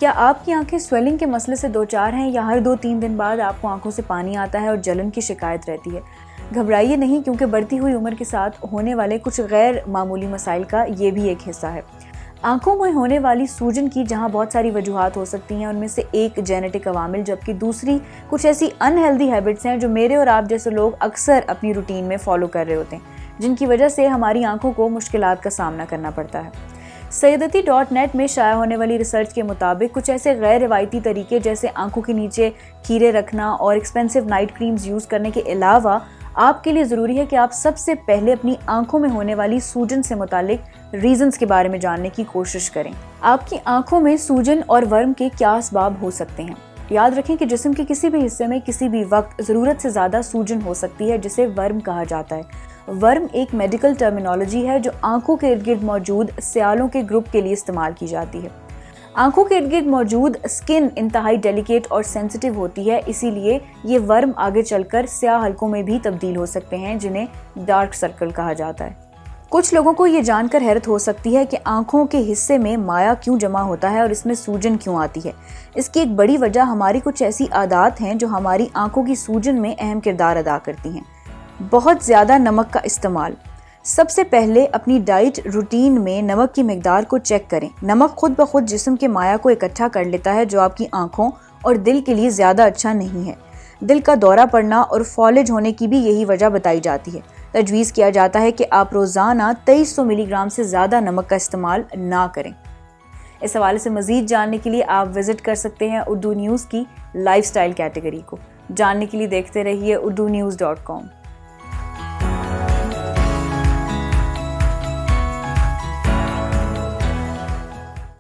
क्या आपकी आंखें स्वेलिंग के मसले से दो चार हैं या हर 2-3 दिन बाद आपको आंखों से पानी आता है और जलन की शिकायत रहती है? घबराइए नहीं, क्योंकि बढ़ती हुई उम्र के साथ होने वाले कुछ गैर मामूली मसाइल का ये भी एक हिस्सा है। आंखों में होने वाली सूजन की जहां बहुत सारी वजूहात हो सकती हैं, उनमें से एक जेनेटिक अवामिल, जबकि दूसरी कुछ ऐसी अनहेल्दी हैबिट्स हैं जो मेरे और आप जैसे लोग अक्सर अपनी रूटीन में फॉलो कर रहे होते हैं, जिनकी वजह से हमारी आंखों को मुश्किलात का सामना करना पड़ता है। सैयदती.नेट में शाया होने वाली रिसर्च के मुताबिक कुछ ऐसे गैर रिवायती तरीके जैसे आंखों के नीचे खीरे रखना और एक्सपेंसिव नाइट क्रीम्स यूज़ करने के अलावा आपके लिए ज़रूरी है कि आप सबसे पहले अपनी आंखों में होने वाली सूजन से मुतालिक रीजंस के बारे में जानने की कोशिश करें। आपकी आंखों में सूजन और वर्म के क्या असबाब हो सकते हैं? याद रखें कि जिस्म के किसी भी हिस्से में किसी भी वक्त ज़रूरत से ज़्यादा सूजन हो सकती है, जिसे वर्म कहा जाता है। वर्म एक मेडिकल टर्मिनोलॉजी है जो आंखों के इर्द गिर्द मौजूद स्यालों के ग्रुप के लिए इस्तेमाल की जाती है। आंखों के इर्द गिर्द मौजूद स्किन इंतहाई डेलिकेट और सेंसिटिव होती है, इसीलिए ये वर्म आगे चलकर स्याह हल्कों में भी तब्दील हो सकते हैं, जिन्हें डार्क सर्कल कहा जाता है। कुछ लोगों को ये जानकर हैरत हो सकती है कि आंखों के हिस्से में माया क्यों जमा होता है और इसमें सूजन क्यों आती है। इसकी एक बड़ी वजह हमारी कुछ ऐसी आदत हैं जो हमारी आंखों की सूजन में अहम किरदार अदा करती हैं। बहुत ज़्यादा नमक का इस्तेमाल। सबसे पहले अपनी डाइट रूटीन में नमक की मिकदार को चेक करें। नमक खुद ब खुद जिस्म के माया को इकट्ठा कर लेता है, जो आपकी आंखों और दिल के लिए ज़्यादा अच्छा नहीं है। दिल का दौरा पड़ना और फॉलेज होने की भी यही वजह बताई जाती है। तजवीज़ किया जाता है कि आप रोज़ाना 2300 मिलीग्राम से ज़्यादा नमक का इस्तेमाल ना करें। इस हवाले से मज़ीद जानने के लिए आप विज़िट कर सकते हैं उर्दू न्यूज़ की लाइफस्टाइल कैटेगरी को। जानने के लिए देखते रहिए urdunews.com।